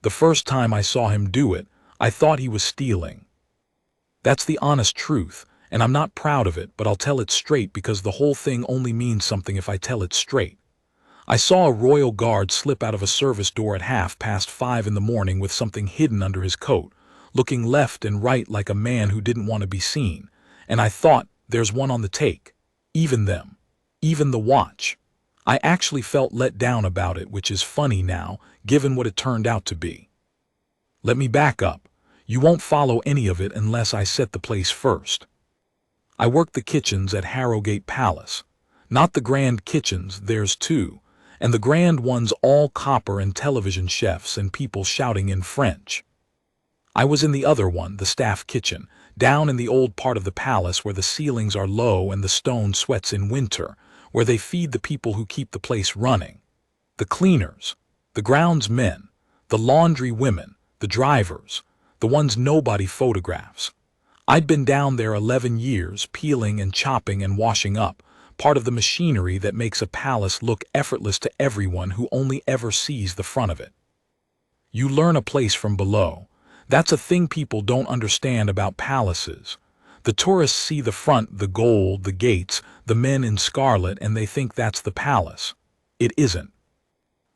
The first time I saw him do it, I thought he was stealing. That's the honest truth, and I'm not proud of it, but I'll tell it straight because the whole thing only means something if I tell it straight. I saw a royal guard slip out of a service door at 5:30 in the morning with something hidden under his coat, looking left and right like a man who didn't want to be seen, and I thought, there's one on the take. Even them. Even the watch. I actually felt let down about it, which is funny now, given what it turned out to be. Let me back up. You won't follow any of it unless I set the place first. I worked the kitchens at Harrowgate Palace. Not the grand kitchens, there's two, and the grand ones all copper and television chefs and people shouting in French. I was in the other one, the staff kitchen, down in the old part of the palace where the ceilings are low and the stone sweats in winter, where they feed the people who keep the place running. The cleaners, the groundsmen, the laundry women, the drivers, the ones nobody photographs. I'd been down there 11 years, peeling and chopping and washing up, part of the machinery that makes a palace look effortless to everyone who only ever sees the front of it. You learn a place from below. That's a thing people don't understand about palaces. The tourists see the front, the gold, the gates, the men in scarlet, and they think that's the palace. It isn't.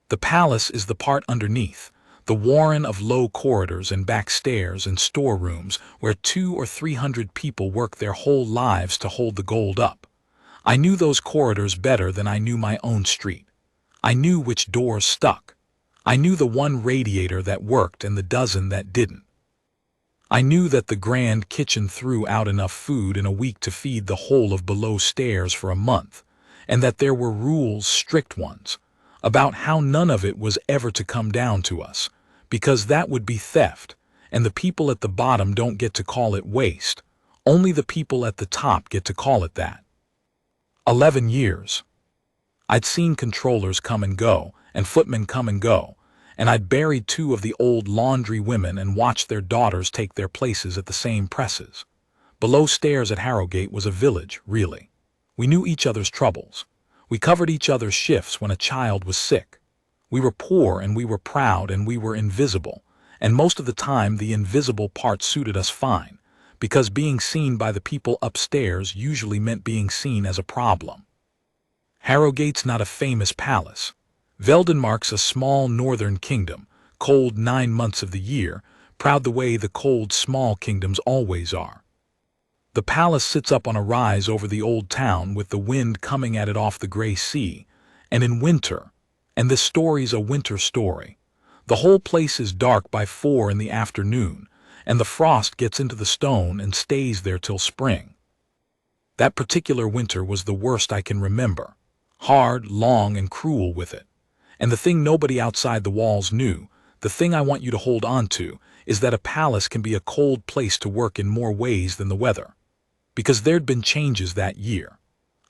The palace is the part underneath, the warren of low corridors and back stairs and storerooms where 200 or 300 people work their whole lives to hold the gold up. I knew those corridors better than I knew my own street. I knew which doors stuck. I knew the one radiator that worked and the dozen that didn't. I knew that the grand kitchen threw out enough food in a week to feed the whole of below stairs for a month, and that there were rules, strict ones, about how none of it was ever to come down to us, because that would be theft, and the people at the bottom don't get to call it waste. Only the people at the top get to call it that. 11 years. I'd seen controllers come and go, and footmen come and go, and I'd buried 2 of the old laundry women and watched their daughters take their places at the same presses. Below stairs at Harrowgate was a village, really. We knew each other's troubles. We covered each other's shifts when a child was sick. We were poor and we were proud and we were invisible, and most of the time the invisible part suited us fine, because being seen by the people upstairs usually meant being seen as a problem. Harrowgate's not a famous palace. Veldenmark's a small northern kingdom, cold 9 months of the year, proud the way the cold small kingdoms always are. The palace sits up on a rise over the old town with the wind coming at it off the gray sea, and in winter, and this story's a winter story, the whole place is dark by 4 in the afternoon, and the frost gets into the stone and stays there till spring. That particular winter was the worst I can remember, hard, long, and cruel with it. And the thing nobody outside the walls knew, the thing I want you to hold on to, is that a palace can be a cold place to work in more ways than the weather. Because there'd been changes that year.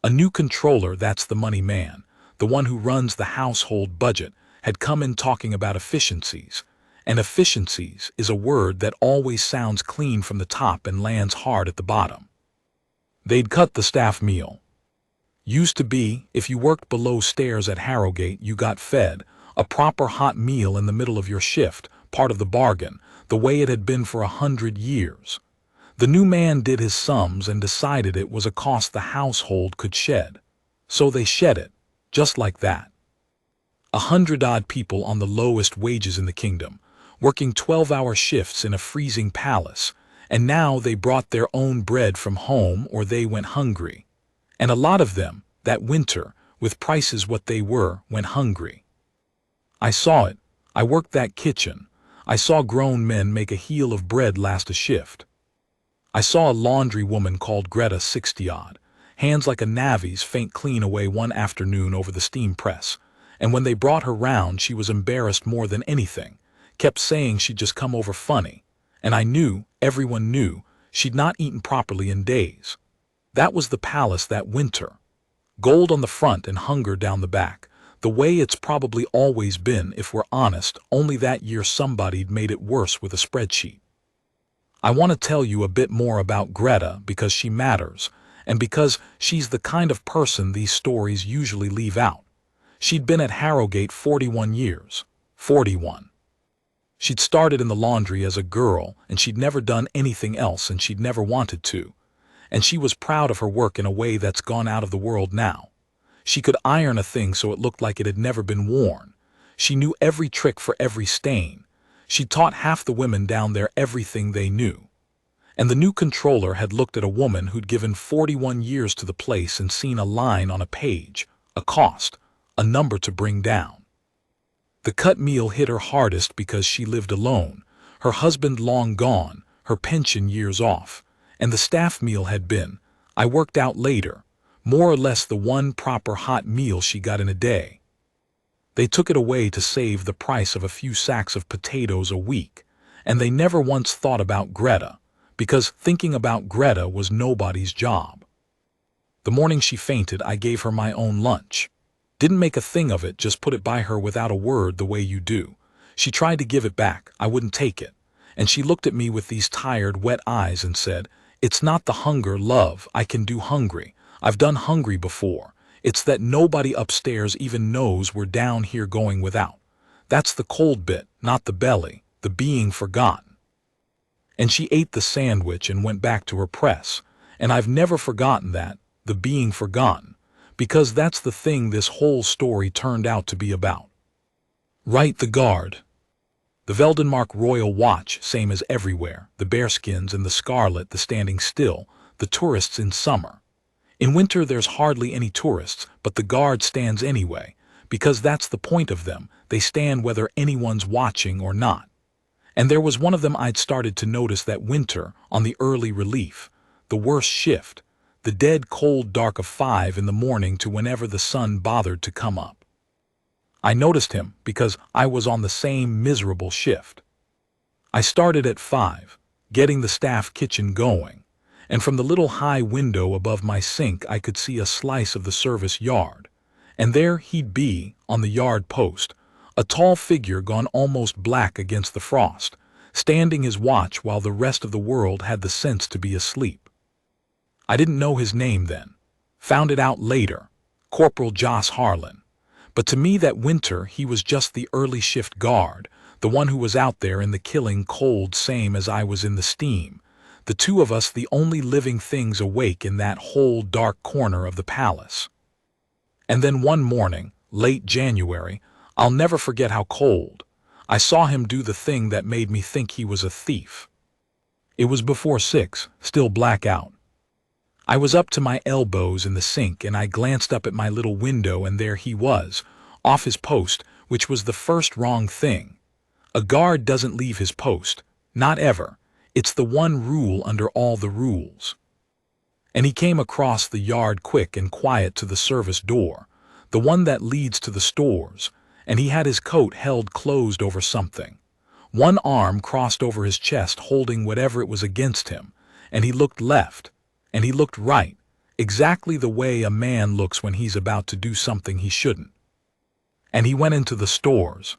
A new controller, that's the money man, the one who runs the household budget, had come in talking about efficiencies. And efficiencies is a word that always sounds clean from the top and lands hard at the bottom. They'd cut the staff meal. Used to be, if you worked below stairs at Harrowgate, you got fed a proper hot meal in the middle of your shift, part of the bargain, the way it had been for 100 years. The new man did his sums and decided it was a cost the household could shed. So they shed it, just like that. 100-odd people on the lowest wages in the kingdom, working 12-hour shifts in a freezing palace, and now they brought their own bread from home or they went hungry. And a lot of them, that winter, with prices what they were, went hungry. I saw it. I worked that kitchen. I saw grown men make a heel of bread last a shift. I saw a laundry woman called Greta, 60-odd, hands like a navvy's, faint clean away one afternoon over the steam press, and when they brought her round she was embarrassed more than anything, kept saying she'd just come over funny, and I knew, everyone knew, she'd not eaten properly in days. That was the palace that winter. Gold on the front and hunger down the back, the way it's probably always been if we're honest, only that year somebody'd made it worse with a spreadsheet. I want to tell you a bit more about Greta because she matters, and because she's the kind of person these stories usually leave out. She'd been at Harrowgate 41 years. 41. She'd started in the laundry as a girl, and she'd never done anything else, and she'd never wanted to. And she was proud of her work in a way that's gone out of the world now. She could iron a thing so it looked like it had never been worn. She knew every trick for every stain. She taught half the women down there everything they knew. And the new controller had looked at a woman who'd given 41 years to the place and seen a line on a page, a cost, a number to bring down. The cut meal hit her hardest because she lived alone, her husband long gone, her pension years off, and the staff meal had been, I worked out later, more or less the one proper hot meal she got in a day. They took it away to save the price of a few sacks of potatoes a week, and they never once thought about Greta, because thinking about Greta was nobody's job. The morning she fainted, I gave her my own lunch. Didn't make a thing of it, just put it by her without a word the way you do. She tried to give it back, I wouldn't take it. And she looked at me with these tired, wet eyes and said, "It's not the hunger, love, I can do hungry. I've done hungry before. It's that nobody upstairs even knows we're down here going without. That's the cold bit, not the belly, the being forgotten." And she ate the sandwich and went back to her press. And I've never forgotten that, the being forgotten. Because that's the thing this whole story turned out to be about. Right, the guard. The Veldenmark Royal Watch, same as everywhere, the bearskins and the scarlet, the standing still, the tourists in summer. In winter there's hardly any tourists, but the guard stands anyway, because that's the point of them, they stand whether anyone's watching or not. And there was one of them I'd started to notice that winter, on the early relief, the worst shift, the dead cold dark of 5 in the morning to whenever the sun bothered to come up. I noticed him because I was on the same miserable shift. I started at 5, getting the staff kitchen going, and from the little high window above my sink I could see a slice of the service yard, and there he'd be, on the yard post, a tall figure gone almost black against the frost, standing his watch while the rest of the world had the sense to be asleep. I didn't know his name then. Found it out later, Corporal Joss Harlan. But to me that winter he was just the early shift guard, the one who was out there in the killing cold same as I was in the steam, the two of us the only living things awake in that whole dark corner of the palace. And then one morning, late January, I'll never forget how cold, I saw him do the thing that made me think he was a thief. It was before 6, still black out. I was up to my elbows in the sink and I glanced up at my little window and there he was, off his post, which was the first wrong thing. A guard doesn't leave his post, not ever. It's the one rule under all the rules. And he came across the yard quick and quiet to the service door, the one that leads to the stores, and he had his coat held closed over something. One arm crossed over his chest holding whatever it was against him, and he looked left. And he looked right, exactly the way a man looks when he's about to do something he shouldn't. And he went into the stores.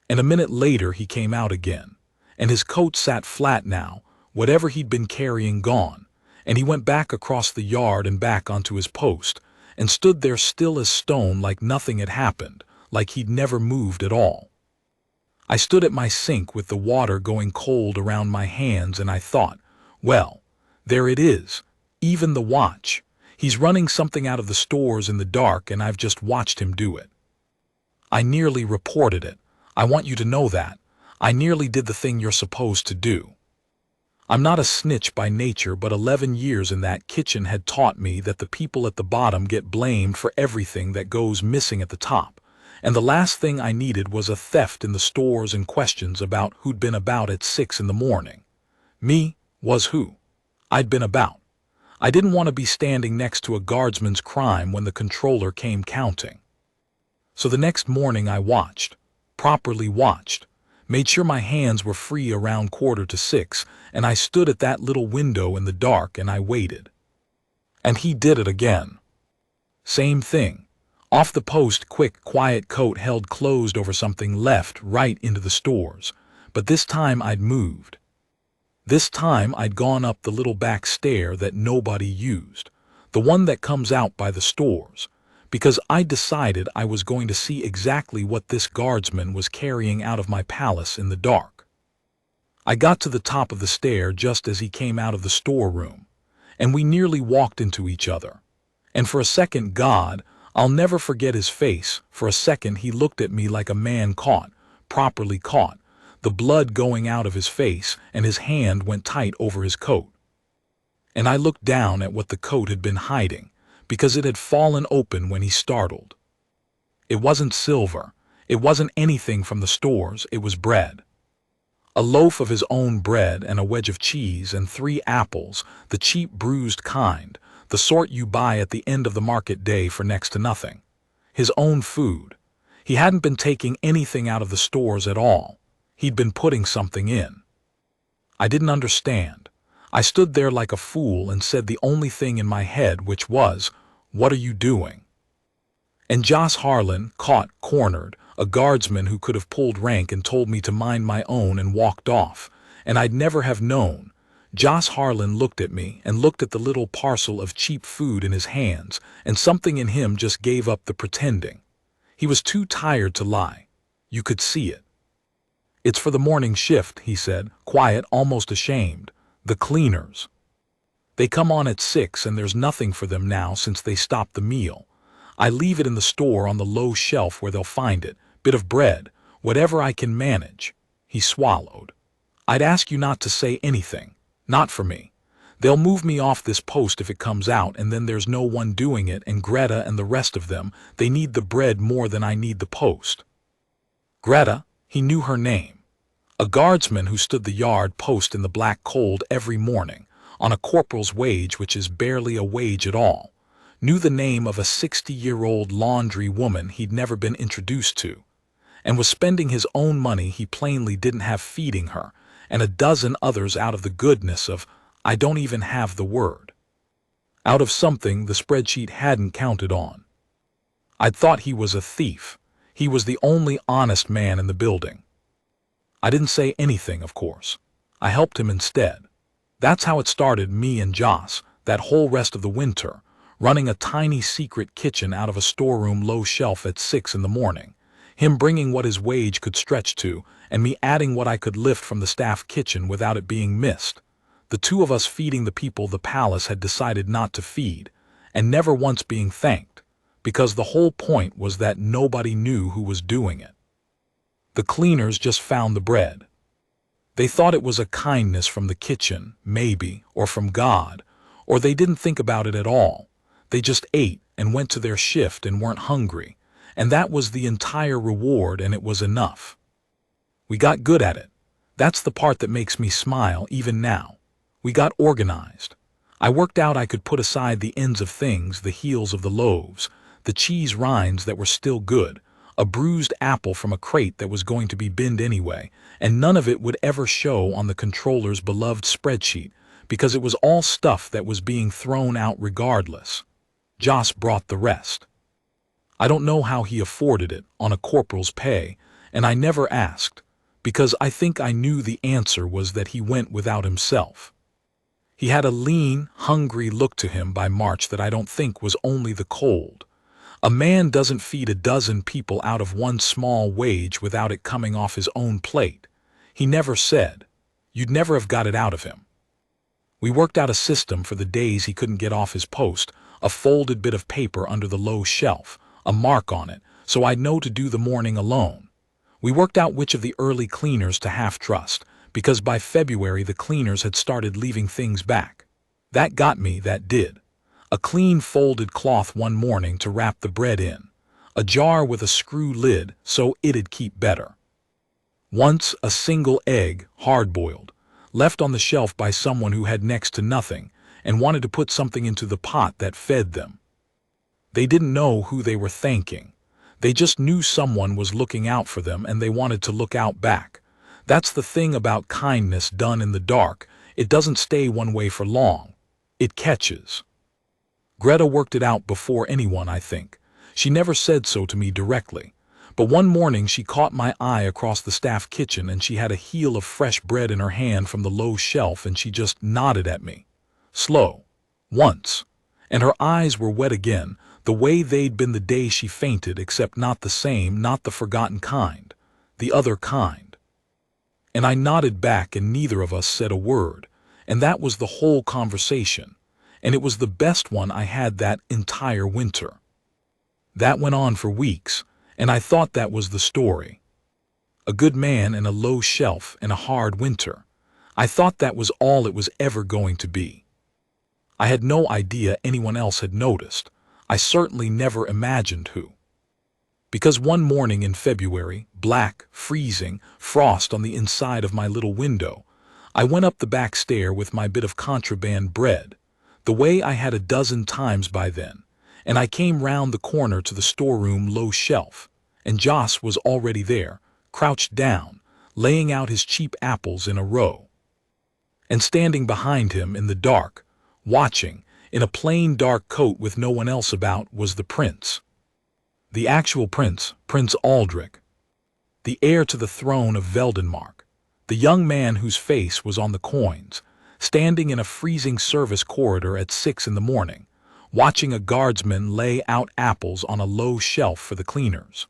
And a minute later he came out again, and his coat sat flat now, whatever he'd been carrying gone, and he went back across the yard and back onto his post, and stood there still as stone like nothing had happened, like he'd never moved at all. I stood at my sink with the water going cold around my hands and I thought, well, there it is. Even the watch. He's running something out of the stores in the dark and I've just watched him do it. I nearly reported it. I want you to know that. I nearly did the thing you're supposed to do. I'm not a snitch by nature, but 11 years in that kitchen had taught me that the people at the bottom get blamed for everything that goes missing at the top. And the last thing I needed was a theft in the stores and questions about who'd been about at 6 in the morning. Me was who I'd been about. I didn't want to be standing next to a guardsman's crime when the controller came counting. So the next morning I watched, properly watched, made sure my hands were free around 5:45, and I stood at that little window in the dark and I waited. And he did it again. Same thing. Off the post, quick, quiet coat held closed over something left right into the stores. But this time I'd moved. This time I'd gone up the little back stair that nobody used, the one that comes out by the stores, because I decided I was going to see exactly what this guardsman was carrying out of my palace in the dark. I got to the top of the stair just as he came out of the storeroom, and we nearly walked into each other. And for a second, God, I'll never forget his face. For a second he looked at me like a man caught, properly caught, the blood going out of his face, and his hand went tight over his coat. And I looked down at what the coat had been hiding, because it had fallen open when he startled. It wasn't silver, it wasn't anything from the stores, it was bread. A loaf of his own bread and a wedge of cheese and 3 apples, the cheap bruised kind, the sort you buy at the end of the market day for next to nothing. His own food. He hadn't been taking anything out of the stores at all. He'd been putting something in. I didn't understand. I stood there like a fool and said the only thing in my head, which was, "What are you doing?" And Joss Harlan, caught, cornered, a guardsman who could have pulled rank and told me to mind my own and walked off, and I'd never have known. Joss Harlan looked at me and looked at the little parcel of cheap food in his hands, and something in him just gave up the pretending. He was too tired to lie. You could see it. "It's for the morning shift," he said, quiet, almost ashamed. "The cleaners. They come on at 6 and there's nothing for them now since they stopped the meal. I leave it in the store on the low shelf where they'll find it. Bit of bread, whatever I can manage." He swallowed. "I'd ask you not to say anything. Not for me. They'll move me off this post if it comes out, and then there's no one doing it, and Greta and the rest of them, they need the bread more than I need the post." Greta, he knew her name. A guardsman who stood the yard post in the black cold every morning, on a corporal's wage which is barely a wage at all, knew the name of a 60-year-old laundry woman he'd never been introduced to, and was spending his own money he plainly didn't have feeding her, and a dozen others out of the goodness of, I don't even have the word. Out of something the spreadsheet hadn't counted on. I'd thought he was a thief. He was the only honest man in the building. I didn't say anything, of course. I helped him instead. That's how it started, me and Joss, that whole rest of the winter, running a tiny secret kitchen out of a storeroom low shelf at 6 in the morning, him bringing what his wage could stretch to, and me adding what I could lift from the staff kitchen without it being missed. The two of us feeding the people the palace had decided not to feed, and never once being thanked, because the whole point was that nobody knew who was doing it. The cleaners just found the bread. They thought it was a kindness from the kitchen, maybe, or from God, or they didn't think about it at all. They just ate and went to their shift and weren't hungry, and that was the entire reward, and it was enough. We got good at it. That's the part that makes me smile even now. We got organized. I worked out I could put aside the ends of things, the heels of the loaves, the cheese rinds that were still good, a bruised apple from a crate that was going to be binned anyway, and none of it would ever show on the controller's beloved spreadsheet, because it was all stuff that was being thrown out regardless. Joss brought the rest. I don't know how he afforded it on a corporal's pay, and I never asked, because I think I knew the answer was that he went without himself. He had a lean, hungry look to him by March that I don't think was only the cold. A man doesn't feed a dozen people out of one small wage without it coming off his own plate. He never said. You'd never have got it out of him. We worked out a system for the days he couldn't get off his post, a folded bit of paper under the low shelf, a mark on it, so I'd know to do the morning alone. We worked out which of the early cleaners to half trust, because by February the cleaners had started leaving things back. That got me, that did. A clean folded cloth one morning to wrap the bread in, a jar with a screw lid so it'd keep better. Once a single egg, hard-boiled, left on the shelf by someone who had next to nothing and wanted to put something into the pot that fed them. They didn't know who they were thanking. They just knew someone was looking out for them and they wanted to look out back. That's the thing about kindness done in the dark. It doesn't stay one way for long. It catches. Greta worked it out before anyone, I think. She never said so to me directly. But one morning she caught my eye across the staff kitchen and she had a heel of fresh bread in her hand from the low shelf and she just nodded at me. Slow. Once. And her eyes were wet again, the way they'd been the day she fainted, except not the same, not the forgotten kind, the other kind. And I nodded back and neither of us said a word, and that was the whole conversation, and it was the best one I had that entire winter. That went on for weeks, and I thought that was the story. A good man and a low shelf and a hard winter. I thought that was all it was ever going to be. I had no idea anyone else had noticed. I certainly never imagined who. Because one morning in February, black, freezing, frost on the inside of my little window, I went up the back stair with my bit of contraband bread, the way I had a dozen times by then, and I came round the corner to the storeroom low shelf, and Joss was already there, crouched down, laying out his cheap apples in a row. And standing behind him in the dark, watching, in a plain dark coat with no one else about, was the prince. The actual prince, Prince Aldrich. The heir to the throne of Veldenmark. The young man whose face was on the coins, standing in a freezing service corridor at 6 in the morning, watching a guardsman lay out apples on a low shelf for the cleaners.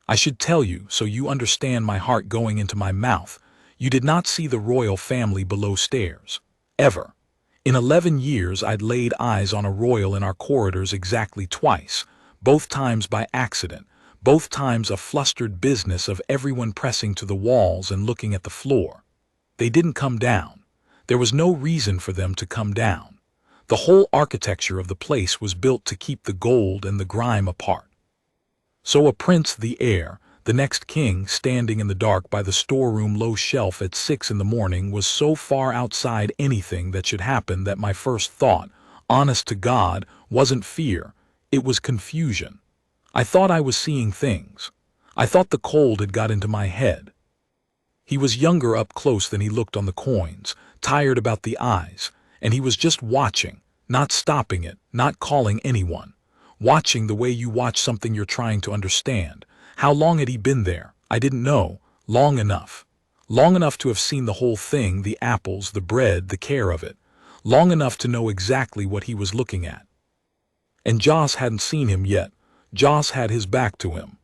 I should tell you, so you understand my heart going into my mouth, you did not see the royal family below stairs. Ever. In 11 years I'd laid eyes on a royal in our corridors exactly twice, both times by accident, both times a flustered business of everyone pressing to the walls and looking at the floor. They didn't come down. There was no reason for them to come down. The whole architecture of the place was built to keep the gold and the grime apart. So a prince, the heir, the next king, standing in the dark by the storeroom low shelf at 6 in the morning was so far outside anything that should happen that my first thought, honest to God, wasn't fear, it was confusion. I thought I was seeing things. I thought the cold had got into my head. He was younger up close than he looked on the coins, tired about the eyes, and he was just watching, not stopping it, not calling anyone. Watching the way you watch something you're trying to understand. How long had he been there? I didn't know. Long enough. Long enough to have seen the whole thing, the apples, the bread, the care of it. Long enough to know exactly what he was looking at. And Joss hadn't seen him yet. Joss had his back to him.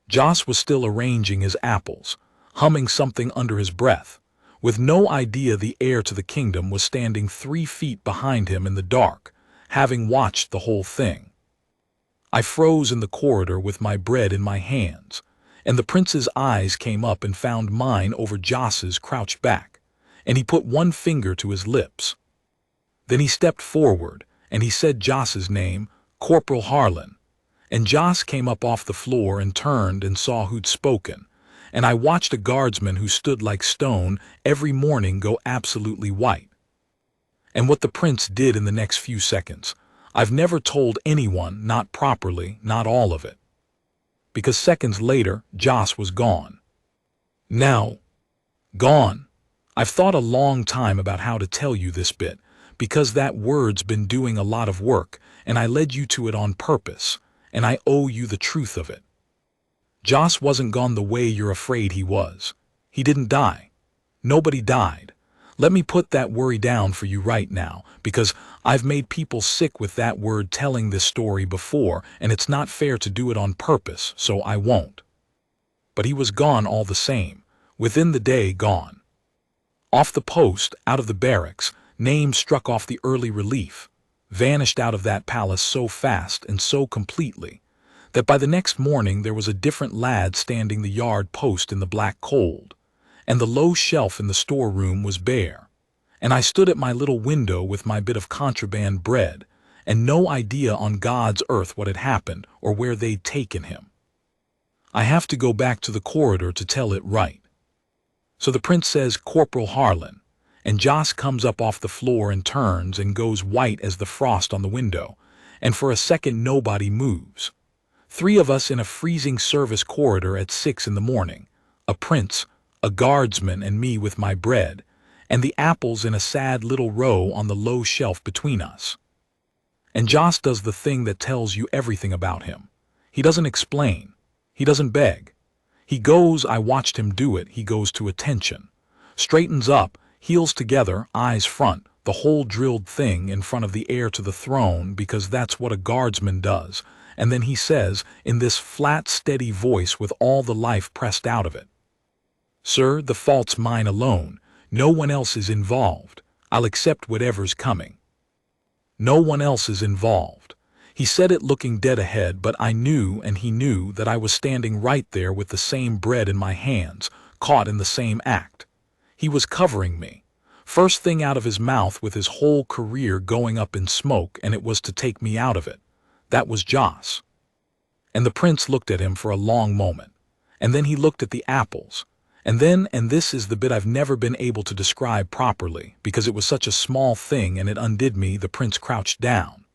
Joss was still arranging his apples, humming something under his breath, with no idea the heir to the kingdom was standing 3 feet behind him in the dark, having watched the whole thing. I froze in the corridor with my bread in my hands, and the prince's eyes came up and found mine over Joss's crouched back, and he put one finger to his lips. Then he stepped forward, and he said Joss's name, Corporal Harlan, and Joss came up off the floor and turned and saw who'd spoken, and I watched a guardsman who stood like stone every morning go absolutely white. And what the prince did in the next few seconds, I've never told anyone, not properly, not all of it. Because seconds later, Joss was gone. Now, gone. I've thought a long time about how to tell you this bit, because that word's been doing a lot of work, and I led you to it on purpose, and I owe you the truth of it. Joss wasn't gone the way you're afraid he was. He didn't die. Nobody died. Let me put that worry down for you right now, because I've made people sick with that word telling this story before, and it's not fair to do it on purpose, so I won't. But he was gone all the same, within the day gone. Off the post, out of the barracks, name struck off the early relief, vanished out of that palace so fast and so completely, that by the next morning there was a different lad standing the yard post in the black cold, and the low shelf in the storeroom was bare, and I stood at my little window with my bit of contraband bread, and no idea on God's earth what had happened or where they'd taken him. I have to go back to the corridor to tell it right. So the prince says, Corporal Harlan, and Joss comes up off the floor and turns and goes white as the frost on the window, and for a second nobody moves. 3 of us in a freezing service corridor at 6 in the morning, a prince, a guardsman, and me with my bread, and the apples in a sad little row on the low shelf between us. And Joss does the thing that tells you everything about him. He doesn't explain. He doesn't beg. He goes, I watched him do it, he goes to attention. Straightens up, heels together, eyes front, the whole drilled thing in front of the heir to the throne, because that's what a guardsman does, and then he says, in this flat, steady voice with all the life pressed out of it, "Sir, the fault's mine alone. No one else is involved. I'll accept whatever's coming. No one else is involved." He said it looking dead ahead, but I knew and he knew that I was standing right there with the same bread in my hands, caught in the same act. He was covering me. First thing out of his mouth, with his whole career going up in smoke, and it was to take me out of it. That was Joss. And the prince looked at him for a long moment. And then he looked at the apples. And then, and this is the bit I've never been able to describe properly, because it was such a small thing and it undid me, the prince crouched down.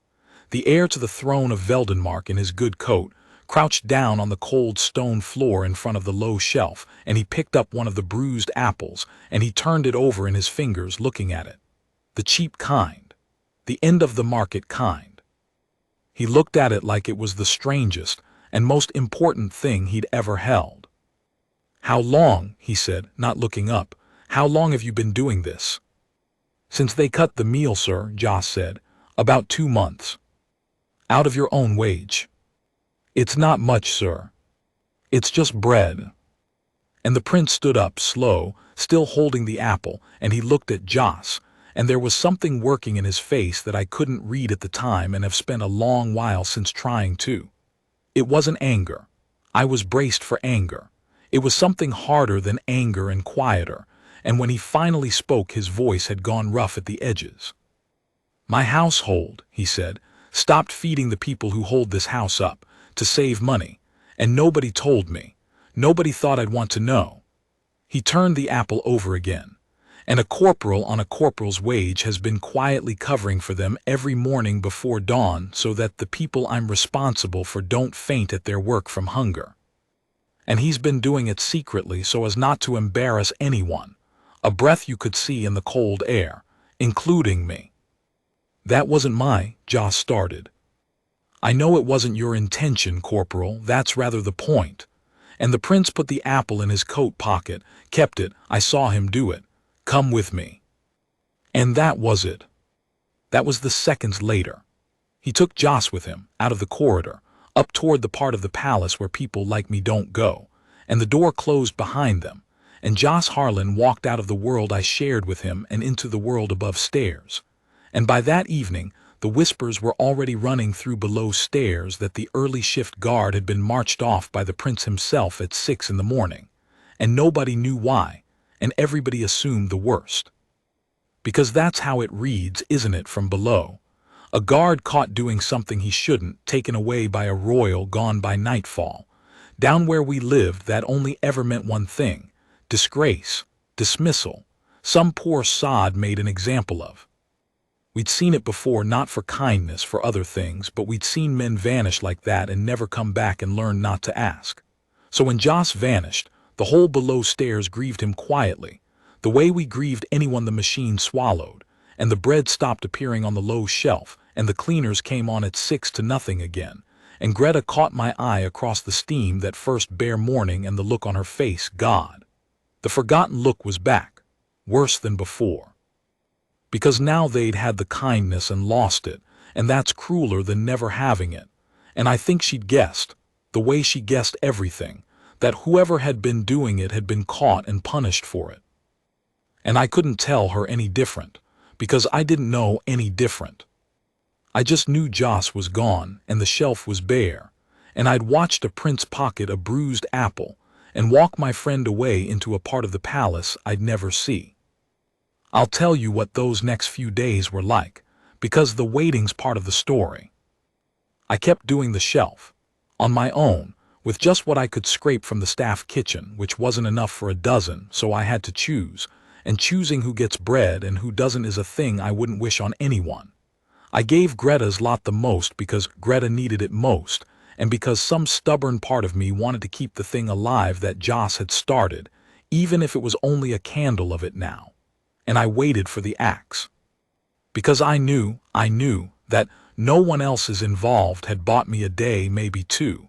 The heir to the throne of Veldenmark, in his good coat, crouched down on the cold stone floor in front of the low shelf, and he picked up one of the bruised apples, and he turned it over in his fingers, looking at it. The cheap kind. The end of the market kind. He looked at it like it was the strangest and most important thing he'd ever held. "How long," he said, not looking up, "how long have you been doing this?" "Since they cut the meal, sir," Joss said. "About 2 months." "Out of your own wage?" "It's not much, sir. It's just bread." And the prince stood up, slow, still holding the apple, and he looked at Joss, and there was something working in his face that I couldn't read at the time and have spent a long while since trying to. It wasn't anger. I was braced for anger. It was something harder than anger and quieter, and when he finally spoke, his voice had gone rough at the edges. "My household," he said, "stopped feeding the people who hold this house up, to save money, and nobody told me. Nobody thought I'd want to know." He turned the apple over again. "And a corporal on a corporal's wage has been quietly covering for them every morning before dawn, so that the people I'm responsible for don't faint at their work from hunger. And he's been doing it secretly so as not to embarrass anyone, a breath you could see in the cold air, including me." "That wasn't Joss started. "I know it wasn't your intention, Corporal, that's rather the point." And the prince put the apple in his coat pocket, kept it, I saw him do it. "Come with me." And that was it. That was the seconds later. He took Joss with him, out of the corridor, up toward the part of the palace where people like me don't go, and the door closed behind them, and Joss Harlan walked out of the world I shared with him and into the world above stairs. And by that evening, the whispers were already running through below stairs that the early shift guard had been marched off by the prince himself at 6 in the morning, and nobody knew why, and everybody assumed the worst. Because that's how it reads, isn't it, from below? A guard caught doing something he shouldn't, taken away by a royal, gone by nightfall. Down where we lived, that only ever meant one thing: disgrace, dismissal, some poor sod made an example of. We'd seen it before, not for kindness, for other things, but we'd seen men vanish like that and never come back and learn not to ask. So when Joss vanished, the whole below stairs grieved him quietly, the way we grieved anyone the machine swallowed, and the bread stopped appearing on the low shelf, and the cleaners came on at 6 to nothing again, and Greta caught my eye across the steam that first bare morning, and the look on her face, God! The forgotten look was back, worse than before. Because now they'd had the kindness and lost it, and that's crueler than never having it. And I think she'd guessed, the way she guessed everything, that whoever had been doing it had been caught and punished for it. And I couldn't tell her any different, because I didn't know any different. I just knew Joss was gone, and the shelf was bare, and I'd watched a prince pocket a bruised apple, and walk my friend away into a part of the palace I'd never see. I'll tell you what those next few days were like, because the waiting's part of the story. I kept doing the shelf, on my own, with just what I could scrape from the staff kitchen, which wasn't enough for a dozen, so I had to choose, and choosing who gets bread and who doesn't is a thing I wouldn't wish on anyone. I gave Greta's lot the most because Greta needed it most, and because some stubborn part of me wanted to keep the thing alive that Joss had started, even if it was only a candle of it now. And I waited for the axe. Because I knew that no one else's involved had bought me a day, maybe 2.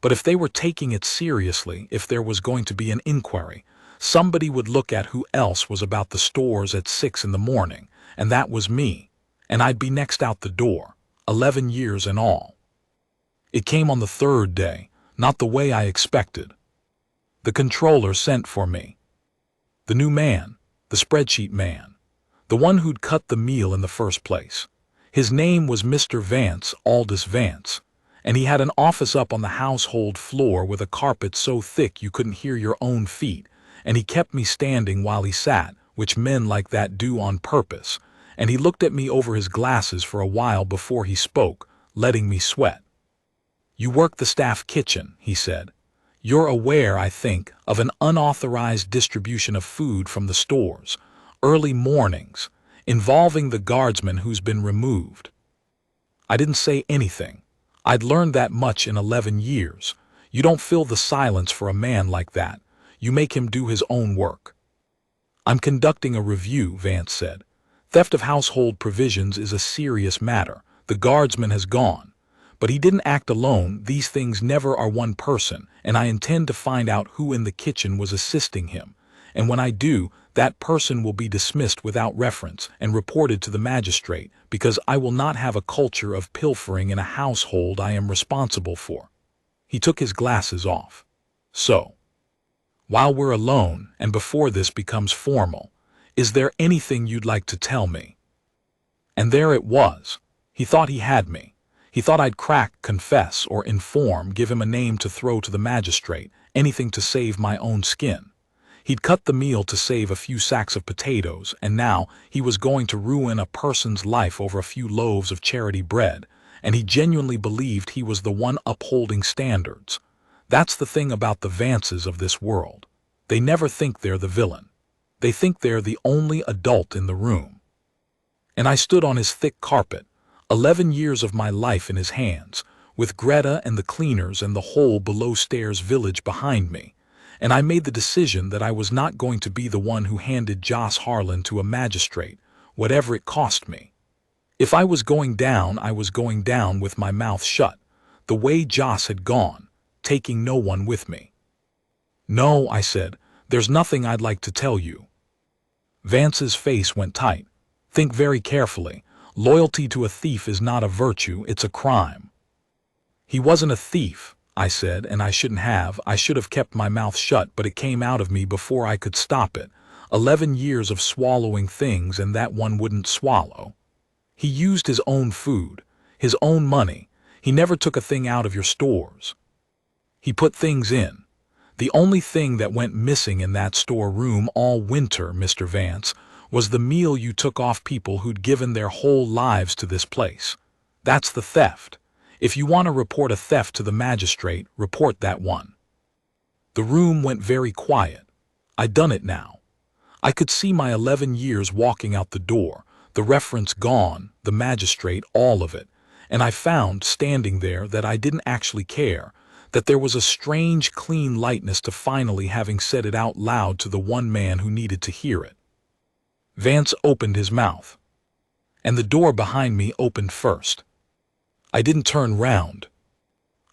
But if they were taking it seriously, if there was going to be an inquiry, somebody would look at who else was about the stores at 6 in the morning, and that was me, and I'd be next out the door, 11 years in all. It came on the third day, not the way I expected. The controller sent for me. The new man, the spreadsheet man, the one who'd cut the meal in the first place. His name was Mr. Vance, Aldous Vance, and he had an office up on the household floor with a carpet so thick you couldn't hear your own feet, and he kept me standing while he sat, which men like that do on purpose, and he looked at me over his glasses for a while before he spoke, letting me sweat. "You work the staff kitchen," he said. "You're aware, I think, of an unauthorized distribution of food from the stores, early mornings, involving the guardsman who's been removed." I didn't say anything. I'd learned that much in 11 years. You don't fill the silence for a man like that. You make him do his own work. "I'm conducting a review," Vance said. "Theft of household provisions is a serious matter. The guardsman has gone. But he didn't act alone. These things never are one person, and I intend to find out who in the kitchen was assisting him. And when I do, that person will be dismissed without reference and reported to the magistrate, because I will not have a culture of pilfering in a household I am responsible for." He took his glasses off. "So, while we're alone, and before this becomes formal, is there anything you'd like to tell me?" And there it was. He thought he had me. He thought I'd crack, confess, or inform, give him a name to throw to the magistrate, anything to save my own skin. He'd cut the meal to save a few sacks of potatoes, and now he was going to ruin a person's life over a few loaves of charity bread, and he genuinely believed he was the one upholding standards. That's the thing about the Vances of this world. They never think they're the villain. They think they're the only adult in the room. And I stood on his thick carpet, 11 years of my life in his hands, with Greta and the cleaners and the whole below-stairs village behind me, and I made the decision that I was not going to be the one who handed Joss Harlan to a magistrate, whatever it cost me. If I was going down, I was going down with my mouth shut, the way Joss had gone, taking no one with me. "No," I said, "there's nothing I'd like to tell you." Vance's face went tight. "Think very carefully. Loyalty to a thief is not a virtue, it's a crime." "He wasn't a thief," I said, "and I shouldn't have. I should have kept my mouth shut, but it came out of me before I could stop it. 11 years of swallowing things, and that one wouldn't swallow. He used his own food, his own money. He never took a thing out of your stores. He put things in. The only thing that went missing in that storeroom all winter, Mr. Vance, was the meal you took off people who'd given their whole lives to this place. That's the theft. If you want to report a theft to the magistrate, report that one." The room went very quiet. I'd done it now. I could see my 11 years walking out the door, the reference gone, the magistrate, all of it, and I found, standing there, that I didn't actually care, that there was a strange, clean lightness to finally having said it out loud to the one man who needed to hear it. Vance opened his mouth, and the door behind me opened first. I didn't turn round.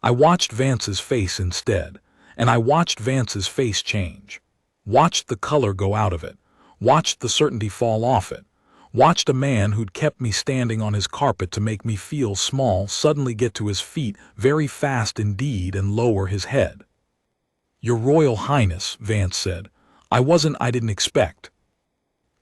I watched Vance's face instead, and I watched Vance's face change, watched the color go out of it, watched the certainty fall off it, watched a man who'd kept me standing on his carpet to make me feel small suddenly get to his feet very fast indeed and lower his head. "Your Royal Highness," Vance said. I didn't expect."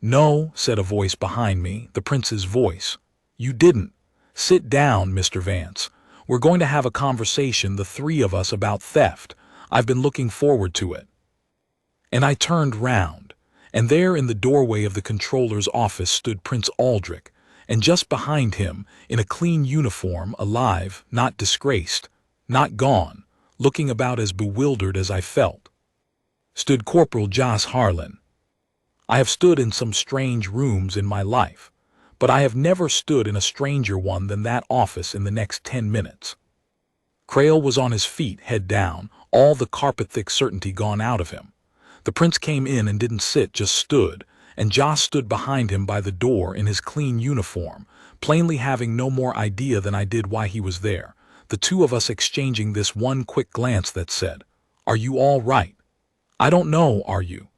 "No," said a voice behind me, the prince's voice. "You didn't. Sit down, Mr. Vance. We're going to have a conversation, the three of us, about theft. I've been looking forward to it." And I turned round, and there in the doorway of the controller's office stood Prince Aldrich, and just behind him, in a clean uniform, alive, not disgraced, not gone, looking about as bewildered as I felt, stood Corporal Joss Harlan. I have stood in some strange rooms in my life, but I have never stood in a stranger one than that office in the next 10 minutes. Crail was on his feet, head down, all the carpet-thick certainty gone out of him. The prince came in and didn't sit, just stood, and Joss stood behind him by the door in his clean uniform, plainly having no more idea than I did why he was there, the two of us exchanging this one quick glance that said, "Are you all right? I don't know, are you?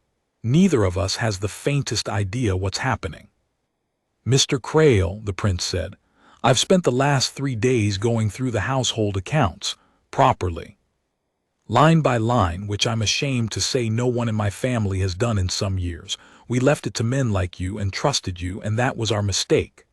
Neither of us has the faintest idea what's happening." Mr. Crail, the prince said, I've spent the last 3 days going through the household accounts, properly, line by line, which I'm ashamed to say no one in my family has done in some years. We left it to men like you and trusted you, and that was our mistake.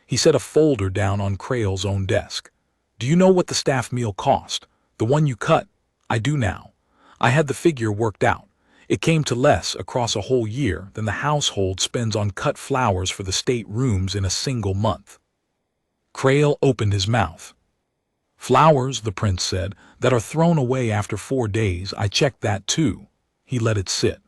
He set a folder down on Crail's own desk. Do you know what the staff meal cost? The one you cut? I do now. I had the figure worked out. It came to less across a whole year than the household spends on cut flowers for the state rooms in a single month. Crail opened his mouth. Flowers, the prince said, that are thrown away after 4 days. I checked that too. He let it sit.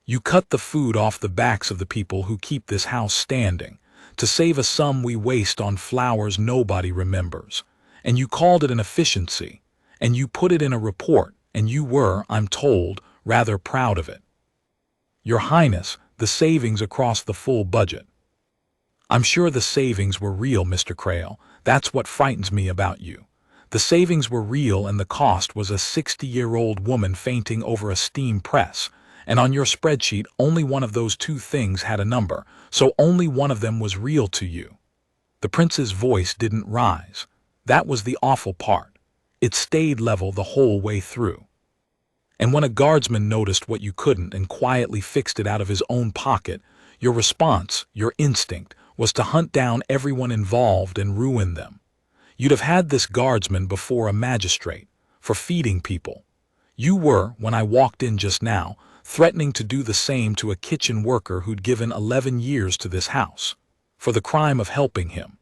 You cut the food off the backs of the people who keep this house standing, to save a sum we waste on flowers nobody remembers. And you called it an efficiency, and you put it in a report, and you were, I'm told, rather proud of it. Your Highness, the savings across the full budget. I'm sure the savings were real, Mr. Crail. That's what frightens me about you. The savings were real, and the cost was a 60-year-old woman fainting over a steam press. And on your spreadsheet, only one of those 2 things had a number, so only one of them was real to you. The prince's voice didn't rise. That was the awful part. It stayed level the whole way through. And when a guardsman noticed what you couldn't and quietly fixed it out of his own pocket, your response, your instinct, was to hunt down everyone involved and ruin them. You'd have had this guardsman before a magistrate, for feeding people. You were, when I walked in just now, threatening to do the same to a kitchen worker who'd given 11 years to this house, for the crime of helping him.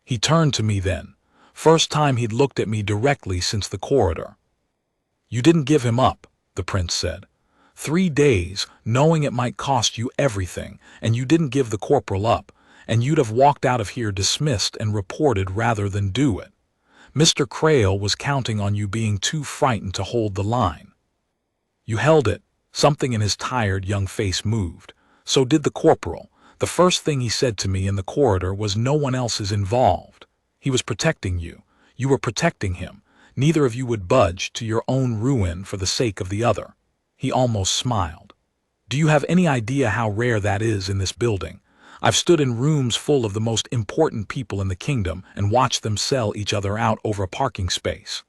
He turned to me then, first time he'd looked at me directly since the corridor. You didn't give him up, the prince said. 3 days, knowing it might cost you everything, and you didn't give the corporal up, and you'd have walked out of here dismissed and reported rather than do it. Mr. Crail was counting on you being too frightened to hold the line. You held it. Something in his tired young face moved. So did the corporal. The first thing he said to me in the corridor was no one else is involved. He was protecting you. You were protecting him. Neither of you would budge to your own ruin for the sake of the other. He almost smiled. Do you have any idea how rare that is in this building? I've stood in rooms full of the most important people in the kingdom and watched them sell each other out over a parking space.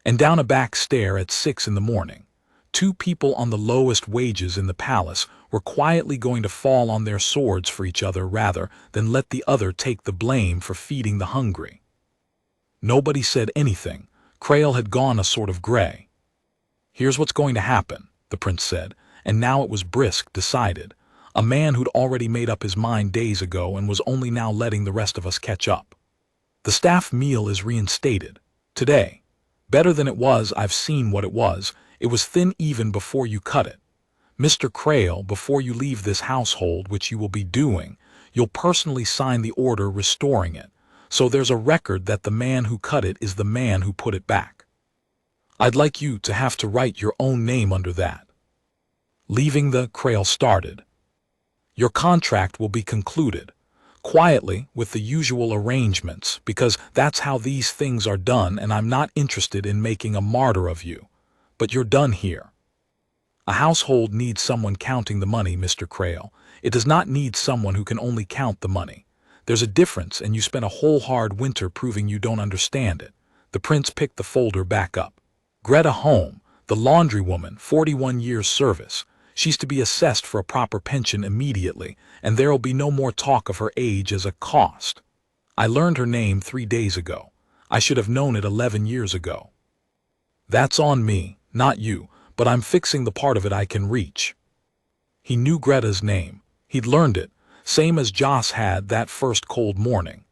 And down a back stair at 6 in the morning, 2 people on the lowest wages in the palace were quietly going to fall on their swords for each other rather than let the other take the blame for feeding the hungry. Nobody said anything. Crail had gone a sort of gray. Here's what's going to happen, the prince said, and now it was brisk, decided. A man who'd already made up his mind days ago and was only now letting the rest of us catch up. The staff meal is reinstated. Today. Better than it was. I've seen what it was. It was thin even before you cut it. Mr. Crail, before you leave this household, which you will be doing, you'll personally sign the order restoring it. So there's a record that the man who cut it is the man who put it back. I'd like you to have to write your own name under that. Leaving the Crail started. Your contract will be concluded, quietly with the usual arrangements, because that's how these things are done, and I'm not interested in making a martyr of you. But you're done here. A household needs someone counting the money, Mr. Crail. It does not need someone who can only count the money. There's a difference, and you spent a whole hard winter proving you don't understand it. The prince picked the folder back up. Greta Home, the laundrywoman, 41 years service. She's to be assessed for a proper pension immediately, and there'll be no more talk of her age as a cost. I learned her name 3 days ago. I should have known it 11 years ago. That's on me, not you, but I'm fixing the part of it I can reach. He knew Greta's name. He'd learned it, same as Joss had that first cold morning.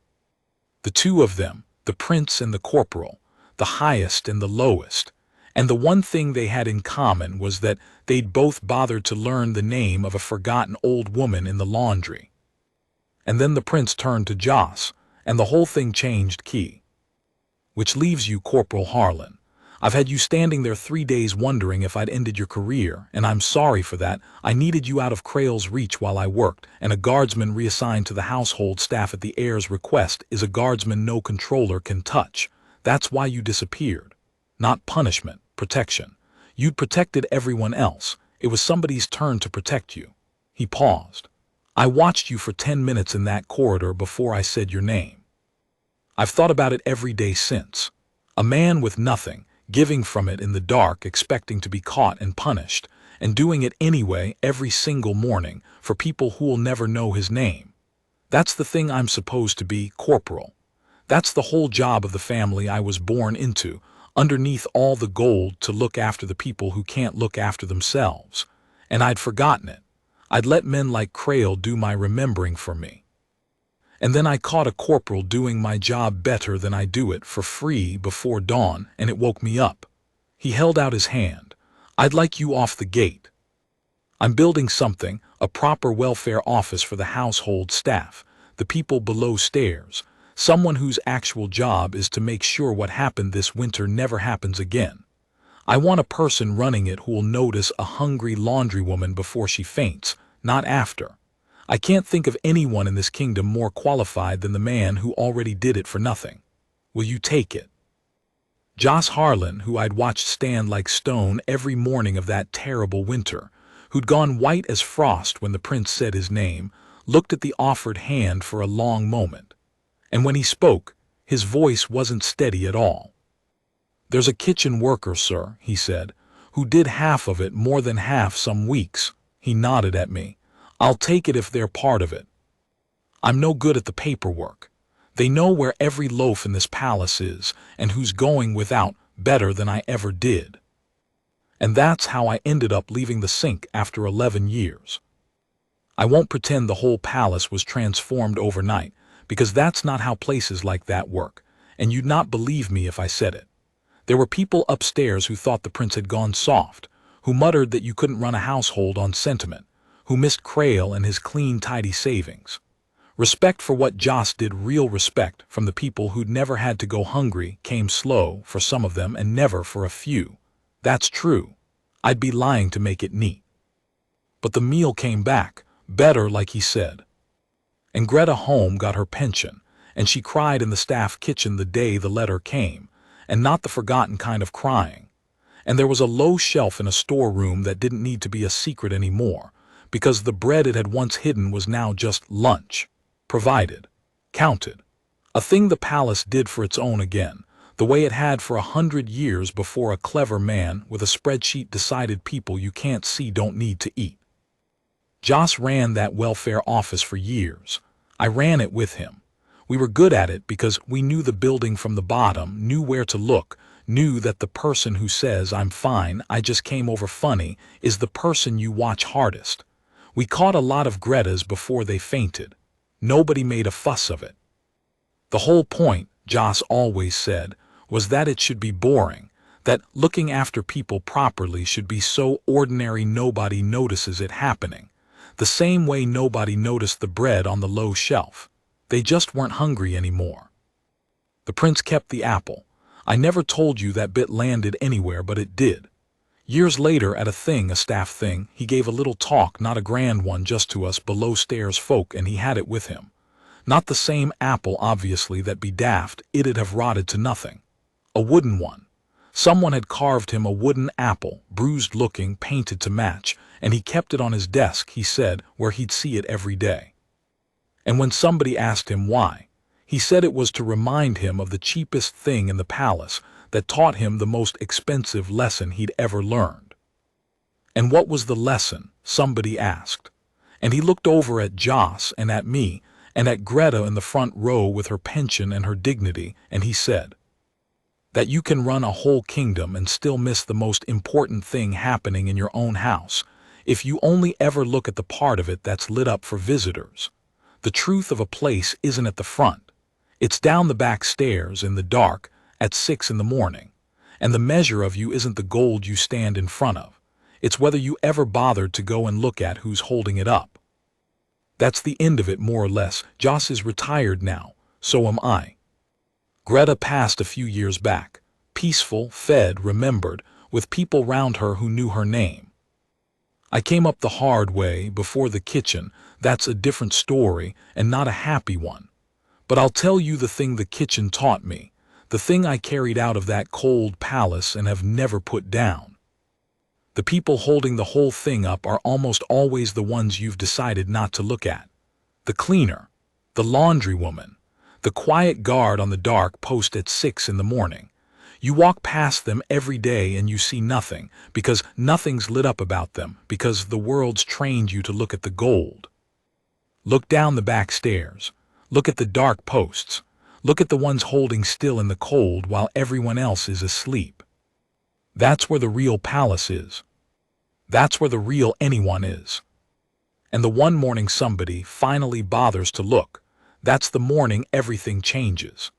The 2 of them, the prince and the corporal, the highest and the lowest, and the one thing they had in common was that they'd both bothered to learn the name of a forgotten old woman in the laundry. And then the prince turned to Joss, and the whole thing changed key. Which leaves you, Corporal Harlan. I've had you standing there 3 days wondering if I'd ended your career, and I'm sorry for that. I needed you out of Crail's reach while I worked, and a guardsman reassigned to the household staff at the heir's request is a guardsman no controller can touch. That's why you disappeared. Not punishment, protection. You'd protected everyone else. It was somebody's turn to protect you. He paused. I watched you for 10 minutes in that corridor before I said your name. I've thought about it every day since. A man with nothing, giving from it in the dark, expecting to be caught and punished, and doing it anyway every single morning for people who'll never know his name. That's the thing I'm supposed to be, corporal. That's the whole job of the family I was born into, underneath all the gold, to look after the people who can't look after themselves. And I'd forgotten it. I'd let men like Crail do my remembering for me. And then I caught a corporal doing my job better than I do it, for free before dawn, and it woke me up. He held out his hand. I'd like you off the gate. I'm building something, a proper welfare office for the household staff, the people below stairs, someone whose actual job is to make sure what happened this winter never happens again. I want a person running it who will notice a hungry laundrywoman before she faints, not after. I can't think of anyone in this kingdom more qualified than the man who already did it for nothing. Will you take it? Joss Harlan, who I'd watched stand like stone every morning of that terrible winter, who'd gone white as frost when the prince said his name, looked at the offered hand for a long moment. And when he spoke, his voice wasn't steady at all. "There's a kitchen worker, sir," he said, "who did half of it, more than half, some weeks." He nodded at me. "I'll take it if they're part of it. I'm no good at the paperwork. They know where every loaf in this palace is, and who's going without, better than I ever did." And that's how I ended up leaving the sink after 11 years. I won't pretend the whole palace was transformed overnight, because that's not how places like that work, and you'd not believe me if I said it. There were people upstairs who thought the prince had gone soft, who muttered that you couldn't run a household on sentiment, who missed Crail and his clean, tidy savings. Respect for what Joss did, real respect, from the people who'd never had to go hungry, came slow for some of them and never for a few. That's true. I'd be lying to make it neat. But the meal came back, better, like he said. And Greta home got her pension, and she cried in the staff kitchen the day the letter came, and not the forgotten kind of crying. And there was a low shelf in a storeroom that didn't need to be a secret anymore, because the bread it had once hidden was now just lunch. Provided. Counted. A thing the palace did for its own again, the way it had for 100 years before a clever man with a spreadsheet decided people you can't see don't need to eat. Joss ran that welfare office for years. I ran it with him. We were good at it because we knew the building from the bottom, knew where to look, knew that the person who says, "I'm fine, I just came over funny," is the person you watch hardest. We caught a lot of Gretas before they fainted. Nobody made a fuss of it. The whole point, Joss always said, was that it should be boring, that looking after people properly should be so ordinary nobody notices it happening. The same way nobody noticed the bread on the low shelf. They just weren't hungry anymore. The prince kept the apple. I never told you that bit landed anywhere, but it did. Years later, at a staff thing, he gave a little talk, not a grand one, just to us below-stairs folk, and he had it with him. Not the same apple, obviously, that be daft, it'd have rotted to nothing. A wooden one. Someone had carved him a wooden apple, bruised-looking, painted to match, and he kept it on his desk, he said, where he'd see it every day. And when somebody asked him why, he said it was to remind him of the cheapest thing in the palace that taught him the most expensive lesson he'd ever learned. And what was the lesson? Somebody asked. And he looked over at Joss and at me and at Greta in the front row with her pension and her dignity, and he said, that you can run a whole kingdom and still miss the most important thing happening in your own house, if you only ever look at the part of it that's lit up for visitors. The truth of a place isn't at the front. It's down the back stairs in the dark at 6 in the morning. And the measure of you isn't the gold you stand in front of. It's whether you ever bothered to go and look at who's holding it up. That's the end of it, more or less. Joss is retired now. So am I. Greta passed a few years back. Peaceful, fed, remembered, with people round her who knew her name. I came up the hard way, before the kitchen. That's a different story, and not a happy one. But I'll tell you the thing the kitchen taught me, the thing I carried out of that cold palace and have never put down. The people holding the whole thing up are almost always the ones you've decided not to look at. The cleaner, the laundry woman, the quiet guard on the dark post at 6 in the morning. You walk past them every day and you see nothing, because nothing's lit up about them, because the world's trained you to look at the gold. Look down the back stairs. Look at the dark posts. Look at the ones holding still in the cold while everyone else is asleep. That's where the real palace is. That's where the real anyone is. And the one morning somebody finally bothers to look, that's the morning everything changes.